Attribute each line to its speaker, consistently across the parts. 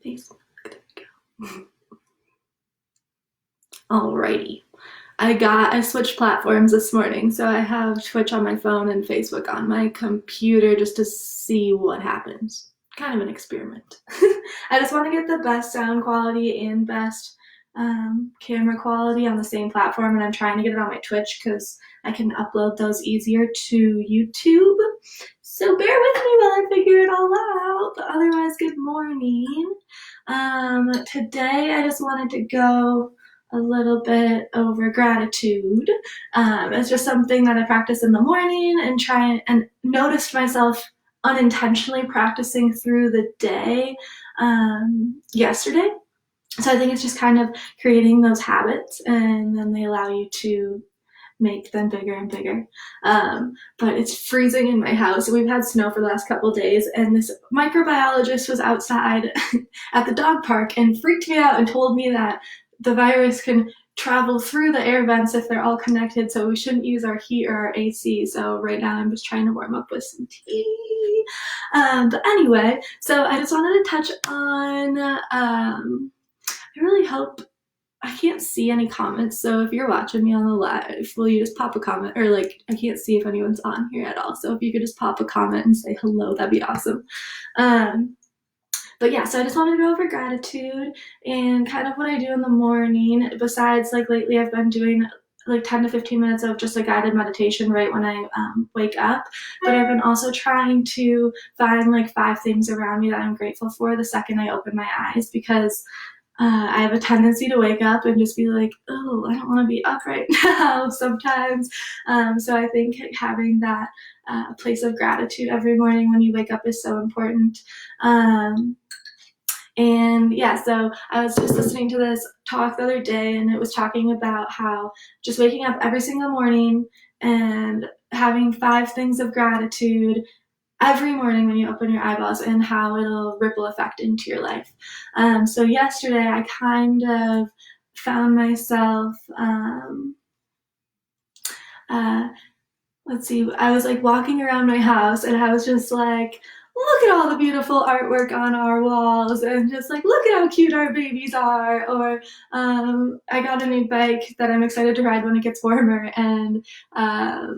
Speaker 1: Facebook. There we go. Alrighty. I switched platforms this morning, so I have Twitch on my phone and Facebook on my computer just to see what happens. Kind of an experiment. I just want to get the best sound quality and best camera quality on the same platform, and I'm trying to get it on my Twitch because I can upload those easier to YouTube. So bear with me while I figure it all out. But otherwise, good morning. Today I just wanted to go a little bit over gratitude. It's just something that I practice in the morning and try and noticed myself unintentionally practicing through the day yesterday. So I think it's just kind of creating those habits, and then they allow you to make them bigger and bigger. But it's freezing in my house. We've had snow for the last couple of days, and this microbiologist was outside at the dog park and freaked me out and told me that the virus can travel through the air vents if they're all connected, so we shouldn't use our heat or our AC. So right now I'm just trying to warm up with some tea. But anyway, so I just wanted to touch on, I really hope, I can't see any comments, so if you're watching me on the live, will you just pop a comment? Or like, I can't see if anyone's on here at all, so if you could just pop a comment and say hello, that'd be awesome. But yeah, so I just wanted to go over gratitude and kind of what I do in the morning. Besides, like lately I've been doing like 10 to 15 minutes of just a guided meditation right when I wake up. But I've been also trying to find like 5 things around me that I'm grateful for the second I open my eyes, because I have a tendency to wake up and just be like, oh, I don't want to be up right now sometimes. So I think having that place of gratitude every morning when you wake up is so important. And yeah, so I was just listening to this talk the other day, and it was talking about how just waking up every single morning and having 5 things of gratitude every morning when you open your eyeballs, and how it'll ripple effect into your life. So yesterday I kind of found myself, let's see, I was like walking around my house and I was just like, look at all the beautiful artwork on our walls, and just like, look at how cute our babies are. Or I got a new bike that I'm excited to ride when it gets warmer, and I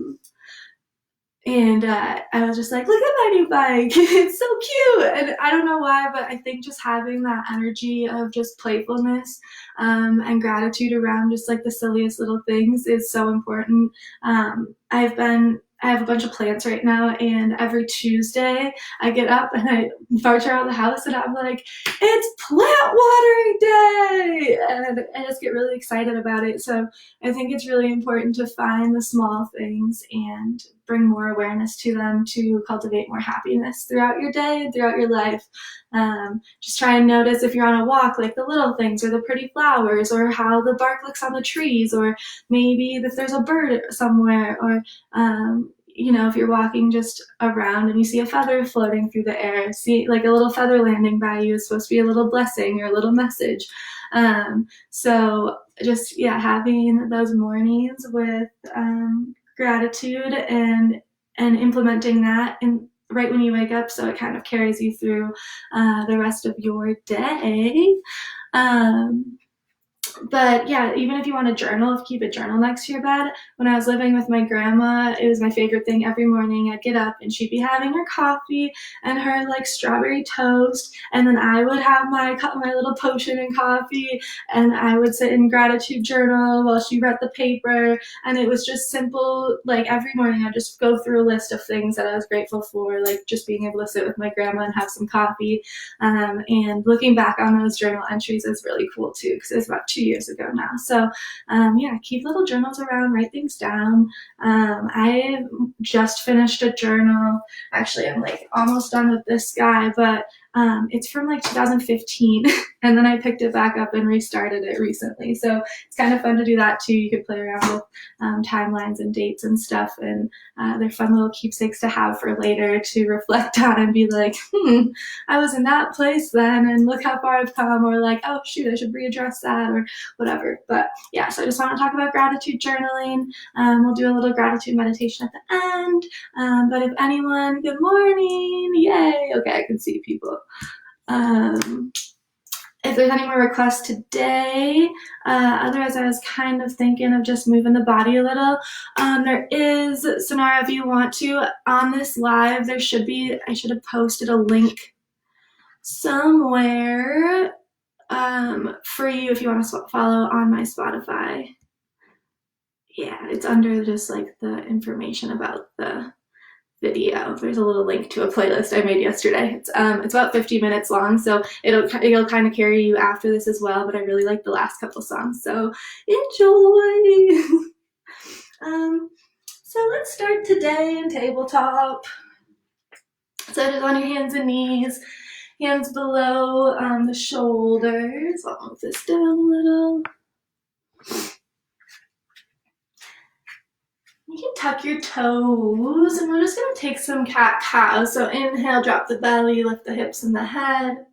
Speaker 1: was just like, look at my new bike. It's so cute. And I don't know why, but I think just having that energy of just playfulness and gratitude around just like the silliest little things is so important. I have a bunch of plants right now, and every Tuesday I get up and I march around the house and I'm like, it's plant watering day! And I just get really excited about it. So I think it's really important to find the small things and bring more awareness to them to cultivate more happiness throughout your day and throughout your life. Just try and notice if you're on a walk, like the little things or the pretty flowers or how the bark looks on the trees, or maybe if there's a bird somewhere, or if you're walking just around and you see a feather floating through the air, see like a little feather landing by you is supposed to be a little blessing or a little message. So just, having those mornings with gratitude and implementing that and right when you wake up, so it kind of carries you through the rest of your day. But yeah, even if you want to journal, keep a journal next to your bed. When I was living with my grandma, it was my favorite thing. Every morning I'd get up and she'd be having her coffee and her like strawberry toast, and then I would have my little potion and coffee, and I would sit in gratitude journal while she read the paper. And it was just simple. Like every morning I'd just go through a list of things that I was grateful for, like just being able to sit with my grandma and have some coffee. And looking back on those journal entries is really cool too, because it was about 2 years ago now. So keep little journals around, write things down. I just finished a journal. Actually, I'm like almost done with this guy, but it's from like 2015, and then I picked it back up and restarted it recently. So it's kind of fun to do that too. You could play around with timelines and dates and stuff, and they're fun little keepsakes to have for later to reflect on and be like, I was in that place then, and look how far I've come, or like, oh shoot, I should readdress that, or whatever. But yeah, so I just want to talk about gratitude journaling. We'll do a little gratitude meditation at the end. But if anyone, good morning, yay, okay, I can see people. if there's any more requests today. Otherwise, I was kind of thinking of just moving the body a little. There is, Sonara, if you want to, on this live, there should be, I should have posted a link somewhere for you if you want to follow on my Spotify. Yeah, it's under just like the information about the video. There's a little link to a playlist I made yesterday. It's about 50 minutes long, so it'll kind of carry you after this as well, but I really like the last couple songs, so enjoy. So let's start today in tabletop. So just on your hands and knees, hands below the shoulders. I'll move this down a little. You can tuck your toes, and we're just going to take some cat-cow. So inhale, drop the belly, lift the hips and the head.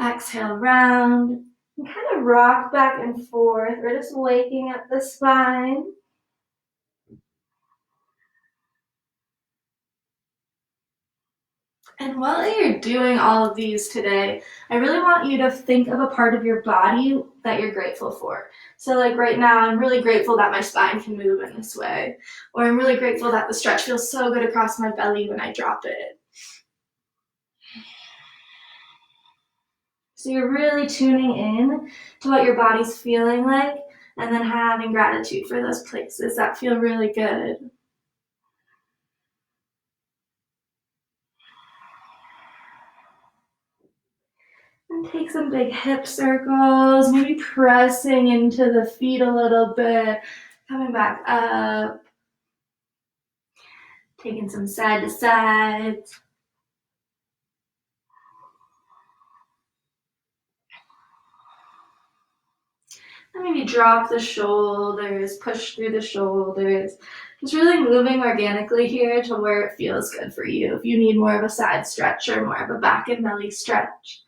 Speaker 1: Exhale, round. And kind of rock back and forth. We're just waking up the spine. And while you're doing all of these today, I really want you to think of a part of your body that you're grateful for. So like right now, I'm really grateful that my spine can move in this way. Or I'm really grateful that the stretch feels so good across my belly when I drop it. So you're really tuning in to what your body's feeling like and then having gratitude for those places that feel really good. And take some big hip circles, maybe pressing into the feet a little bit, coming back up, taking some side to side. And maybe drop the shoulders, push through the shoulders. Just really moving organically here to where it feels good for you. If you need more of a side stretch or more of a back and belly stretch.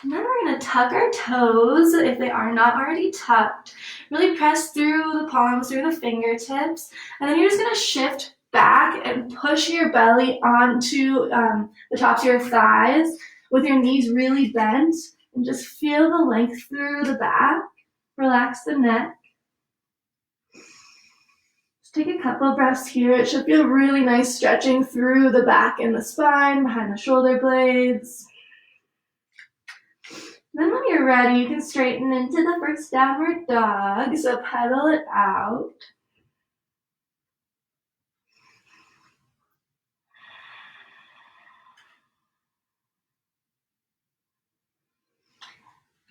Speaker 1: And then we're going to tuck our toes if they are not already tucked. Really press through the palms, through the fingertips. And then you're just going to shift back and push your belly onto the tops of your thighs with your knees really bent. And just feel the length through the back. Relax the neck. Just take a couple of breaths here. It should feel really nice stretching through the back and the spine, behind the shoulder blades. Then when you're ready, you can straighten into the first downward dog, so pedal it out.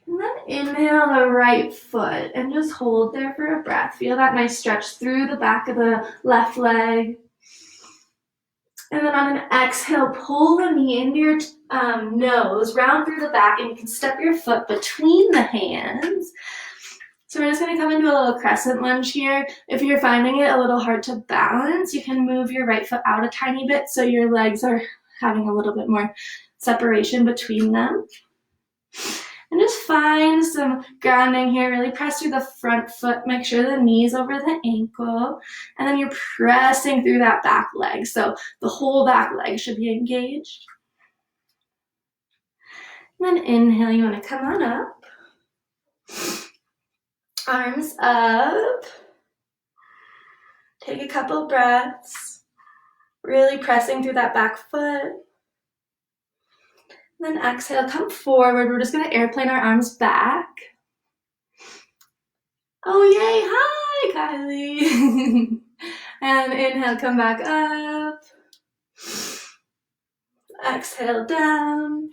Speaker 1: And then inhale the right foot and just hold there for a breath. Feel that nice stretch through the back of the left leg. And then on an exhale, pull the knee into your nose, round through the back, and you can step your foot between the hands. So we're just going to come into a little crescent lunge here. If you're finding it a little hard to balance, you can move your right foot out a tiny bit so your legs are having a little bit more separation between them. And just find some grounding here. Really press through the front foot. Make sure the knee's over the ankle. And then you're pressing through that back leg. So the whole back leg should be engaged. And then inhale, you want to come on up. Arms up. Take a couple breaths. Really pressing through that back foot. Then exhale, come forward. We're just going to airplane our arms back. Oh, yay. Hi, Kylie. And inhale, come back up. Exhale, down.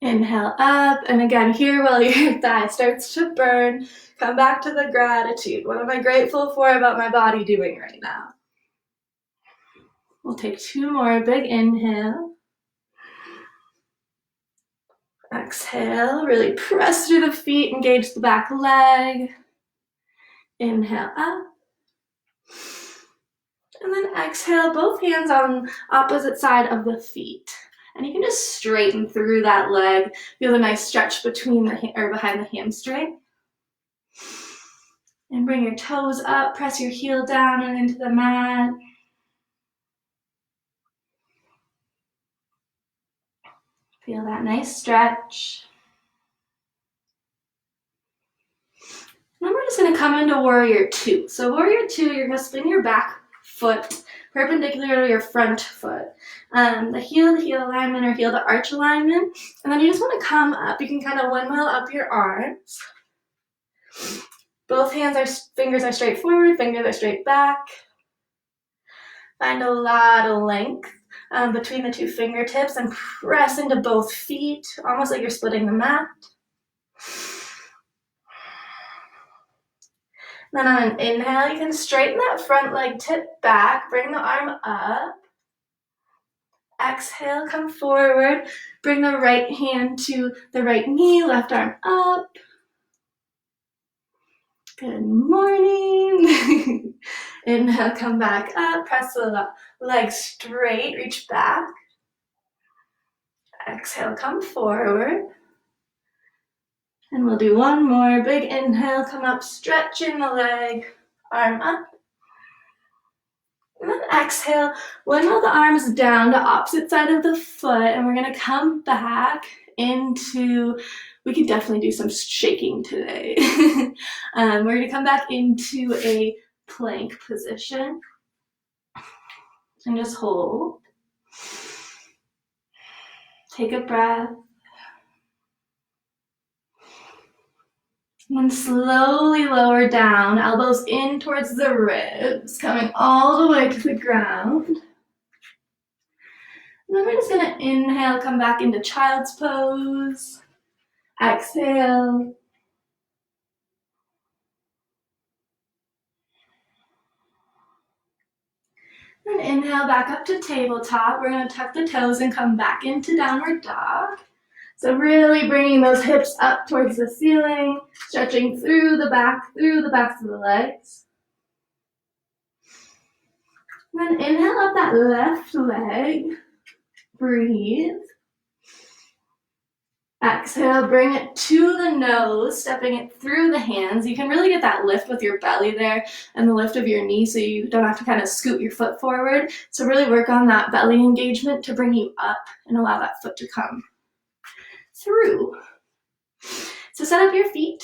Speaker 1: Inhale, up. And again, here while your thigh starts to burn, come back to the gratitude. What am I grateful for about my body doing right now? We'll take two more. Big inhale. Exhale, really press through the feet, engage the back leg. Inhale up. And then exhale, both hands on opposite side of the feet. And you can just straighten through that leg. Feel a nice stretch between the behind the hamstring. And bring your toes up, press your heel down and into the mat. Feel that nice stretch. Then we're just gonna come into warrior two. So warrior two, you're gonna spin your back foot perpendicular to your front foot. The heel to heel alignment or heel to arch alignment. And then you just wanna come up. You can kind of windmill up your arms. Both fingers are straight forward, fingers are straight back. Find a lot of length between the two fingertips and press into both feet, almost like you're splitting the mat. Then on an inhale, you can straighten that front leg, tip back, bring the arm up. Exhale, come forward, bring the right hand to the right knee, left arm up. Good morning. Inhale, come back up, press the leg straight, reach back. Exhale, come forward. And we'll do one more. Big inhale, come up, stretching the leg, arm up. And then exhale, windmill the arms down to opposite side of the foot, and we're gonna come back into, we could definitely do some shaking today. We're gonna come back into a plank position and just hold. Take a breath. And then slowly lower down, elbows in towards the ribs, coming all the way to the ground. And then we're just gonna inhale, come back into child's pose. Exhale. And inhale back up to tabletop. We're gonna tuck the toes and come back into downward dog. So really bringing those hips up towards the ceiling, stretching through the backs of the legs. And then inhale up that left leg. Breathe. Exhale, bring it to the nose, stepping it through the hands. You can really get that lift with your belly there and the lift of your knee so you don't have to kind of scoot your foot forward. So really work on that belly engagement to bring you up and allow that foot to come through. So set up your feet,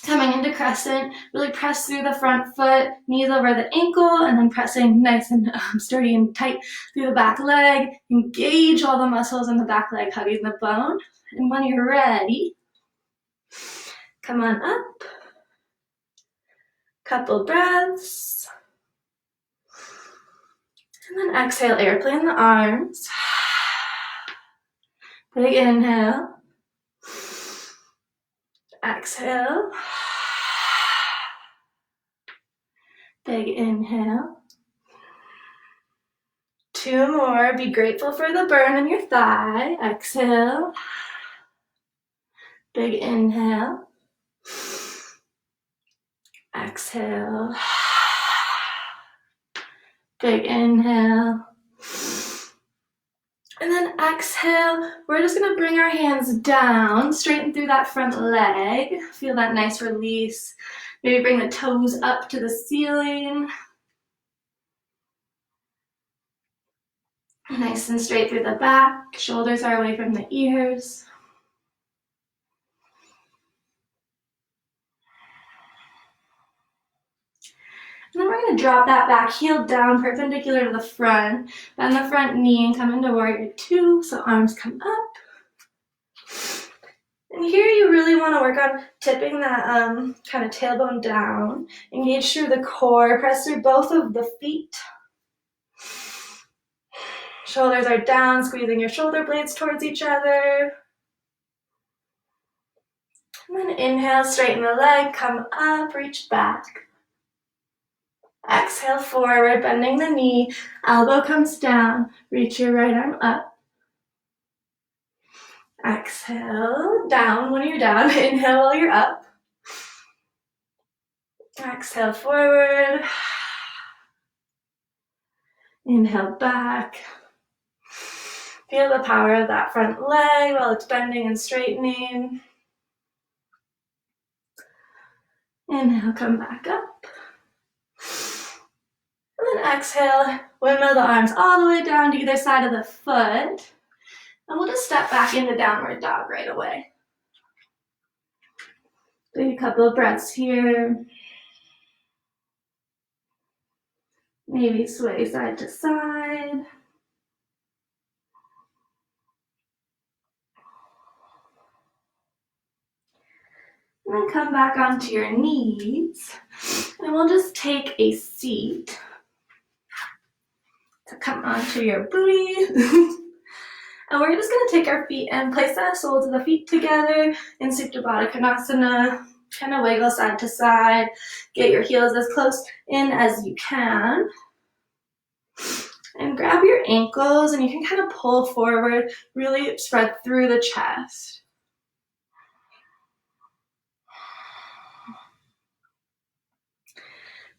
Speaker 1: coming into crescent, really press through the front foot, knees over the ankle, and then pressing nice and sturdy and tight through the back leg. Engage all the muscles in the back leg, hugging the bone. And when you're ready, come on up. Couple breaths. And then exhale, airplane the arms. Big inhale. Exhale. Big inhale. Two more. Be grateful for the burn in your thigh. Exhale. Big inhale. Exhale. Big inhale. And then exhale, we're just gonna bring our hands down, straighten through that front leg. Feel that nice release. Maybe bring the toes up to the ceiling. Nice and straight through the back. Shoulders are away from the ears. And then we're going to drop that back heel down perpendicular to the front. Bend the front knee and come into warrior two. So arms come up. And here you really want to work on tipping that kind of tailbone down. Engage through the core. Press through both of the feet. Shoulders are down, squeezing your shoulder blades towards each other. And then inhale, straighten the leg, come up, reach back. Exhale forward, bending the knee, elbow comes down, reach your right arm up. Exhale, down when you're down, inhale while you're up. Exhale forward. Inhale back. Feel the power of that front leg while it's bending and straightening. Inhale, come back up. And then exhale, windmill the arms all the way down to either side of the foot. And we'll just step back into downward dog right away. Take a couple of breaths here. Maybe sway side to side. And then come back onto your knees. And we'll just take a seat to come onto your booty. And we're just going to take our feet and place the soles of the feet together in Supta Baddha Konasana. Kind of wiggle side to side. Get your heels as close in as you can. And grab your ankles and you can kind of pull forward, really spread through the chest.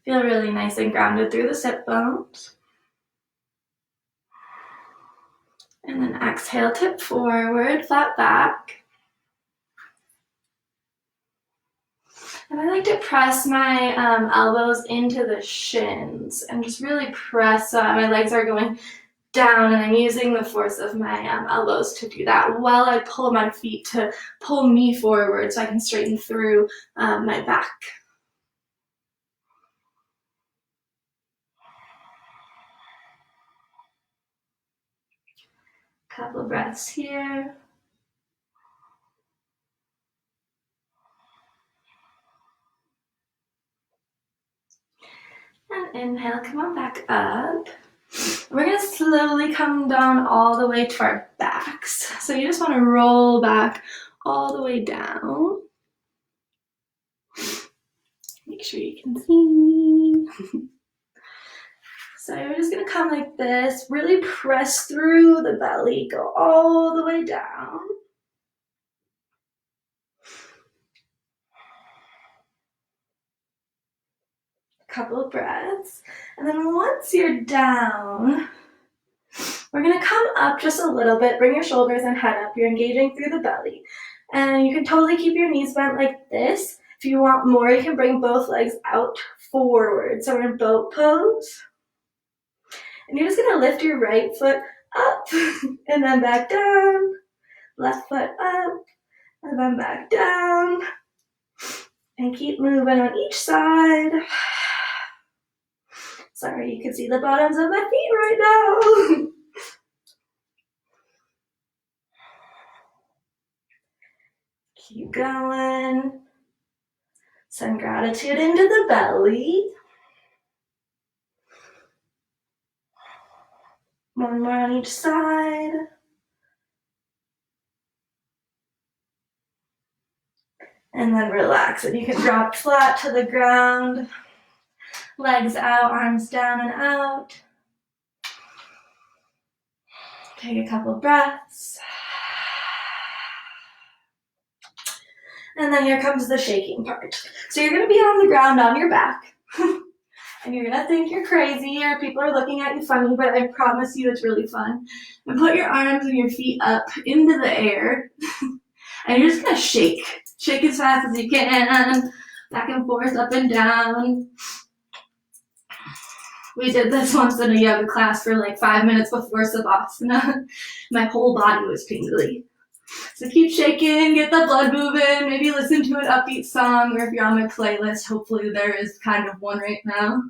Speaker 1: Feel really nice and grounded through the sit bones. And then exhale, tip forward, flat back. And I like to press my elbows into the shins and just really press so my legs are going down, and I'm using the force of my elbows to do that while I pull my feet to pull me forward so I can straighten through my back. Couple of breaths here. And inhale, come on back up. We're going to slowly come down all the way to our backs. So you just want to roll back all the way down. Make sure you can see me. So you're just going to come like this, really press through the belly, go all the way down. Couple of breaths. And then once you're down, we're going to come up just a little bit, bring your shoulders and head up. You're engaging through the belly. And you can totally keep your knees bent like this. If you want more, you can bring both legs out forward. So we're in boat pose. And you're just going to lift your right foot up and then back down. Left foot up and then back down. And keep moving on each side. Sorry, you can see the bottoms of my feet right now. Keep going. Send gratitude into the belly. One more on each side. And then relax, and you can drop flat to the ground. Legs out, arms down and out. Take a couple breaths. And then here comes the shaking part. So you're going to be on the ground on your back. And you're going to think you're crazy or people are looking at you funny, but I promise you it's really fun. And put your arms and your feet up into the air. And you're just going to shake. Shake as fast as you can. Back and forth, up and down. We did this once in a yoga class for like 5 minutes before Savasana. My whole body was tingly. So keep shaking, get the blood moving, maybe listen to an upbeat song, or if you're on my playlist, hopefully there is kind of one right now.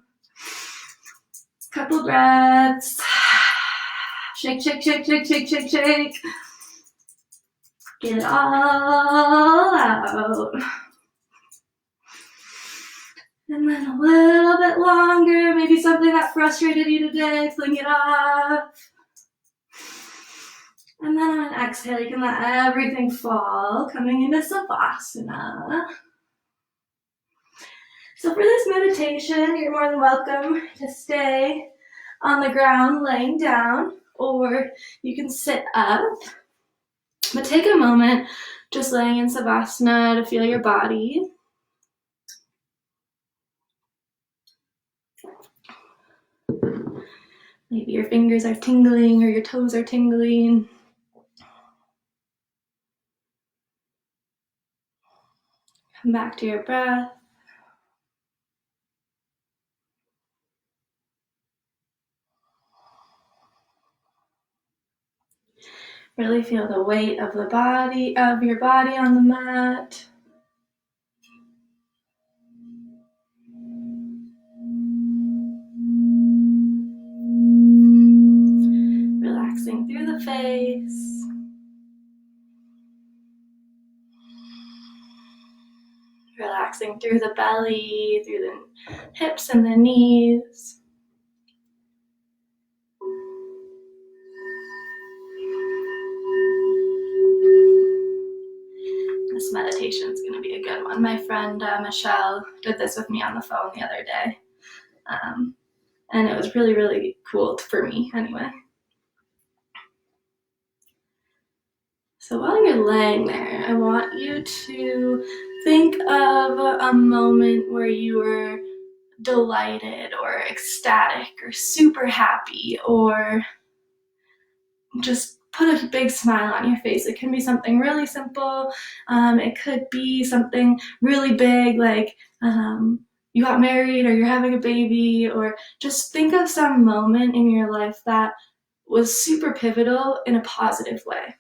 Speaker 1: Couple breaths. Shake, shake, shake, shake, shake, shake, shake. Get it all out. And then a little bit longer, maybe something that frustrated you today, fling it off. And then on an exhale, you can let everything fall, coming into Savasana. So for this meditation, you're more than welcome to stay on the ground, laying down, or you can sit up. But take a moment just laying in Savasana to feel your body. Maybe your fingers are tingling or your toes are tingling. Come back to your breath. Really feel the weight of your body on the mat. Relaxing through the face. Relaxing through the belly, through the hips and the knees. This meditation is going to be a good one. My friend Michelle did this with me on the phone the other day. And it was really, really cool for me anyway. So while you're laying there, I want you to think of a moment where you were delighted or ecstatic or super happy, or just put a big smile on your face. It can be something really simple. It could be something really big, like you got married or you're having a baby, or just think of some moment in your life that was super pivotal in a positive way.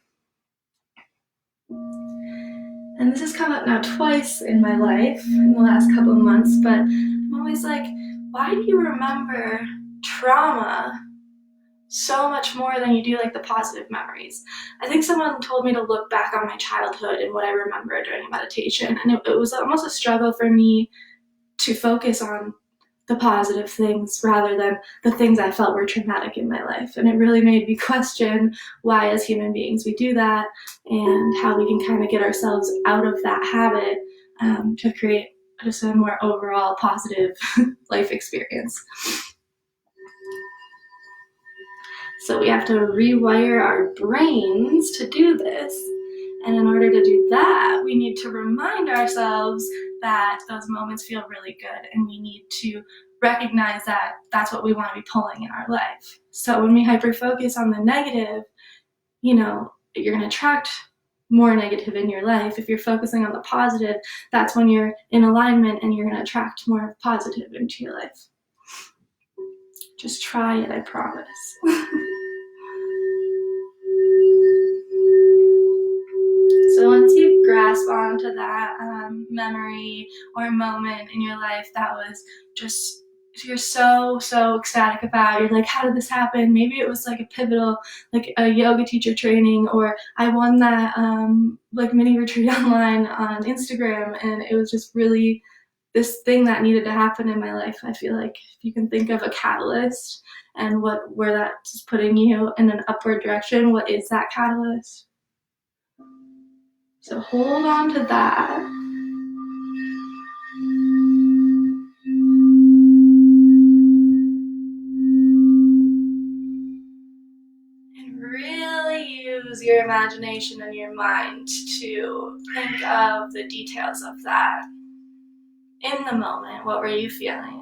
Speaker 1: And this has come up now twice in my life in the last couple of months, but I'm always like, why do you remember trauma so much more than you do like the positive memories? I think someone told me to look back on my childhood and what I remember during meditation, and it was almost a struggle for me to focus on the positive things rather than the things I felt were traumatic in my life. And it really made me question why as human beings we do that, and how we can kind of get ourselves out of that habit to create just a more overall positive life experience. So we have to rewire our brains to do this. And in order to do that, we need to remind ourselves that those moments feel really good, and we need to recognize that that's what we want to be pulling in our life. So when we hyper-focus on the negative, you're going to attract more negative in your life. If you're focusing on the positive, that's when you're in alignment and you're going to attract more positive into your life. Just try it, I promise. So once you grasp onto that memory or moment in your life that was just, you're so ecstatic about, you're like, how did this happen? Maybe it was like a pivotal, like a yoga teacher training, or I won that like mini retreat online on Instagram, and it was just really this thing that needed to happen in my life. I feel like if you can think of a catalyst and where that's putting you in an upward direction, what is that catalyst? So hold on to that. And really use your imagination and your mind to think of the details of that. In the moment, what were you feeling?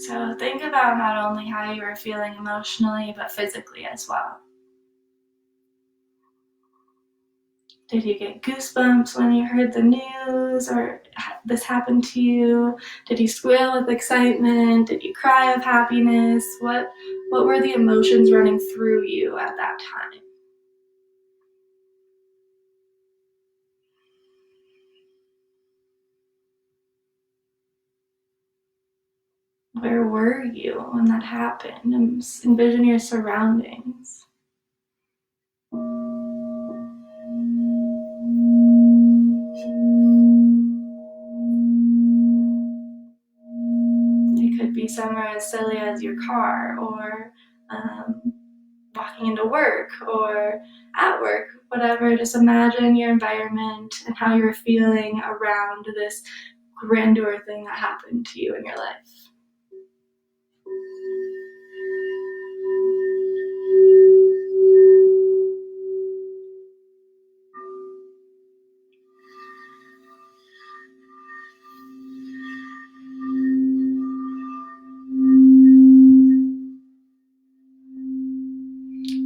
Speaker 1: So think about not only how you were feeling emotionally, but physically as well. Did you get goosebumps when you heard the news, or this happened to you? Did you squeal with excitement? Did you cry of happiness? What were the emotions running through you at that time? Where were you when that happened? Envision your surroundings. It could be somewhere as silly as your car, or walking into work, or at work, whatever. Just imagine your environment and how you're feeling around this grandeur thing that happened to you in your life.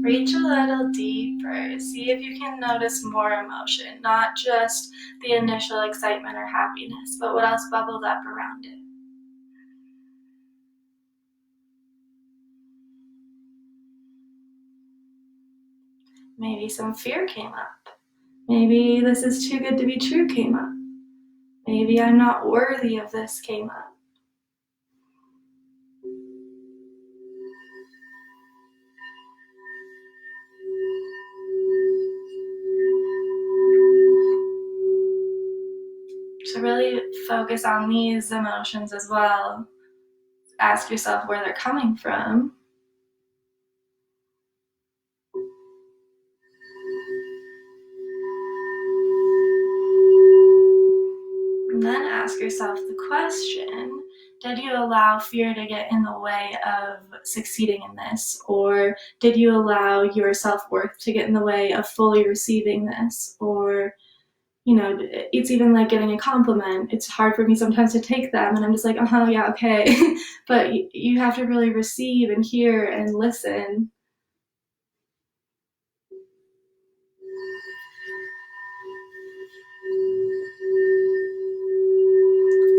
Speaker 1: Reach a little deeper. See if you can notice more emotion, not just the initial excitement or happiness, but what else bubbled up around it. Maybe some fear came up. Maybe this is too good to be true came up. Maybe I'm not worthy of this came up. So really focus on these emotions as well. Ask yourself where they're coming from. And then ask yourself the question, did you allow fear to get in the way of succeeding in this? Or did you allow your self-worth to get in the way of fully receiving this? Or, it's even like getting a compliment. It's hard for me sometimes to take them, and I'm just like, yeah, okay. But you have to really receive and hear and listen.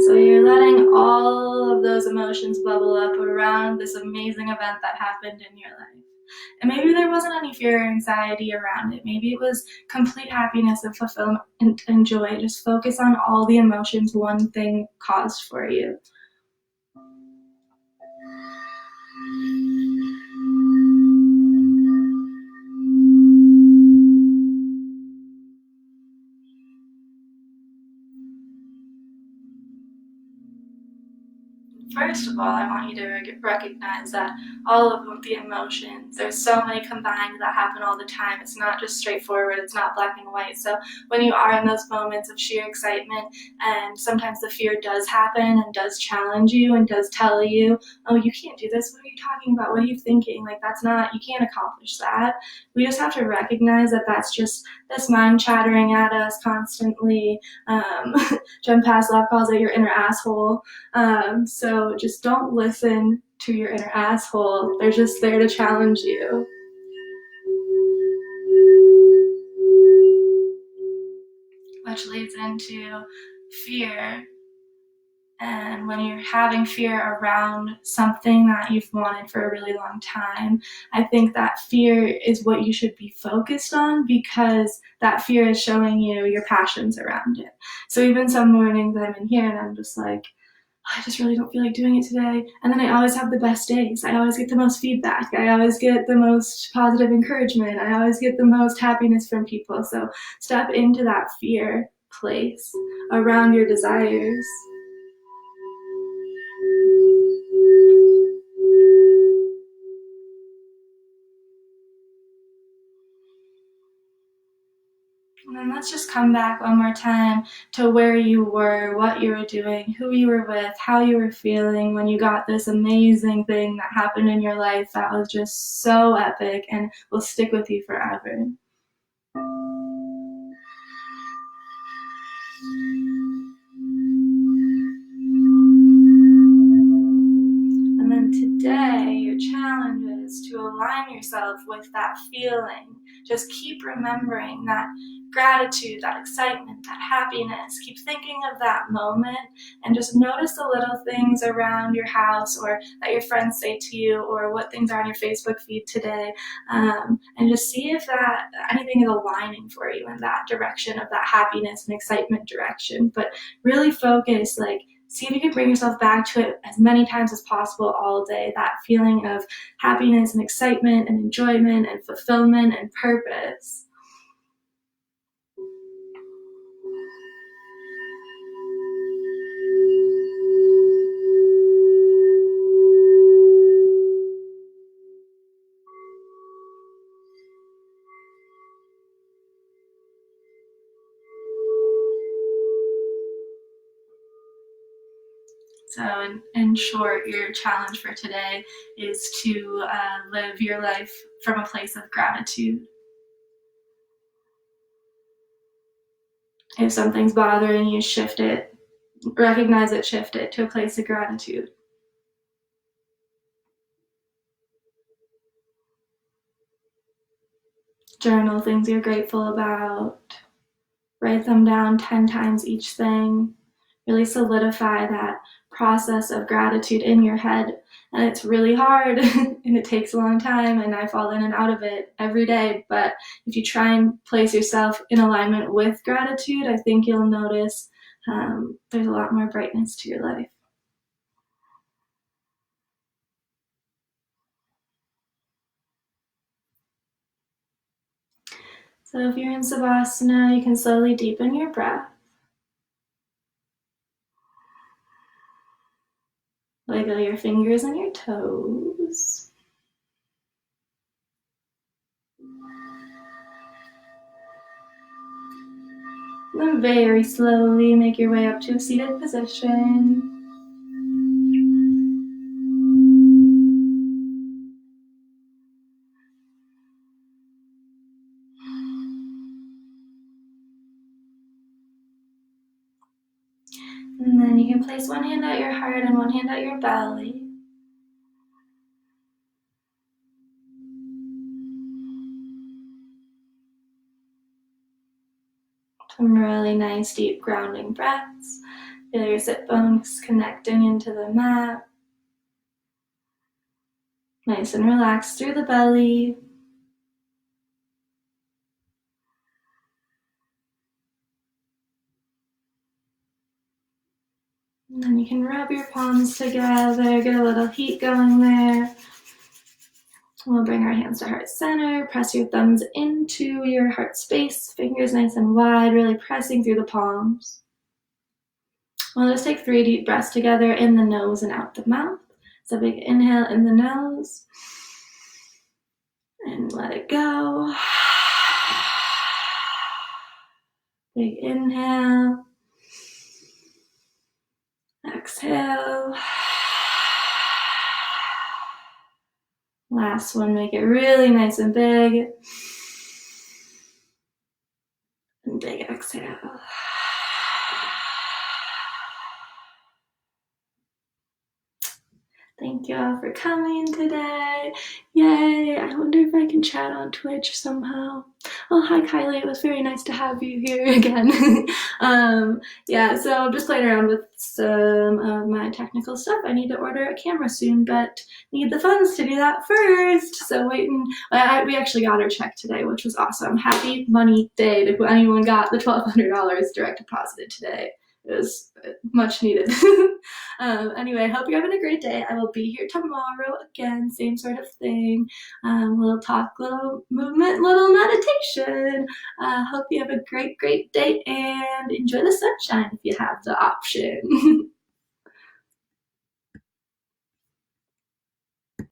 Speaker 1: So you're letting all of those emotions bubble up around this amazing event that happened in your life. And maybe there wasn't any fear or anxiety around it. Maybe it was complete happiness and fulfillment and joy. Just focus on all the emotions one thing caused for you. First of all, I want you to recognize that all of the emotions, there's so many combined that happen all the time. It's not just straightforward, it's not black and white. So when you are in those moments of sheer excitement, and sometimes the fear does happen and does challenge you and does tell you, oh, you can't do this, what are you talking about, what are you thinking, like that's not, you can't accomplish that. We just have to recognize that that's just this mind chattering at us constantly. Jen Paslov calls it your inner asshole. So just don't listen to your inner asshole. They're just there to challenge you. Which leads into fear. And when you're having fear around something that you've wanted for a really long time, I think that fear is what you should be focused on, because that fear is showing you your passions around it. So even some mornings I'm in here and I'm just like, I just really don't feel like doing it today. And then I always have the best days. I always get the most feedback. I always get the most positive encouragement. I always get the most happiness from people. So step into that fear place around your desires. And then let's just come back one more time to where you were, what you were doing, who you were with, how you were feeling when you got this amazing thing that happened in your life that was just so epic and will stick with you forever. And then today, your challenge is to align yourself with that feeling. Just keep remembering that gratitude, that excitement, that happiness. Keep thinking of that moment and just notice the little things around your house or that your friends say to you, or what things are on your Facebook feed today. And just see if that anything is aligning for you in that direction of that happiness and excitement direction. But really focus, see if you can bring yourself back to it as many times as possible all day, that feeling of happiness and excitement and enjoyment and fulfillment and purpose. So in short, your challenge for today is to live your life from a place of gratitude. If something's bothering you, shift it. Recognize it, shift it to a place of gratitude. Journal things you're grateful about. Write them down 10 times each thing. Really solidify that process of gratitude in your head. And it's really hard and it takes a long time, and I fall in and out of it every day. But if you try and place yourself in alignment with gratitude, I think you'll notice there's a lot more brightness to your life. So if you're in Savasana, you can slowly deepen your breath. Wiggle your fingers and your toes. Then very slowly make your way up to a seated position. And then you can place one hand at your heart and one hand at your belly. Some really nice deep grounding breaths. Feel your sit bones connecting into the mat. Nice and relaxed through the belly. And then you can rub your palms together, get a little heat going there. We'll bring our hands to heart center, press your thumbs into your heart space, fingers nice and wide, really pressing through the palms. We'll just take 3 deep breaths together in the nose and out the mouth. So big inhale in the nose, and let it go. Big inhale, exhale. Last one, make it really nice and big. And big exhale. Thank you all for coming today. Yay, I wonder if I can chat on Twitch somehow. Oh, hi Kylie, it was very nice to have you here again. Yeah, so I'm just playing around with some of my technical stuff. I need to order a camera soon, but need the funds to do that first. So waiting, we actually got our check today, which was awesome. Happy money day to anyone got the $1,200 direct deposited today. It was much needed. Anyway, I hope you're having a great day. I will be here tomorrow again, same sort of thing. Little talk, little movement, little meditation. Hope you have a great, great day and enjoy the sunshine if you have the option.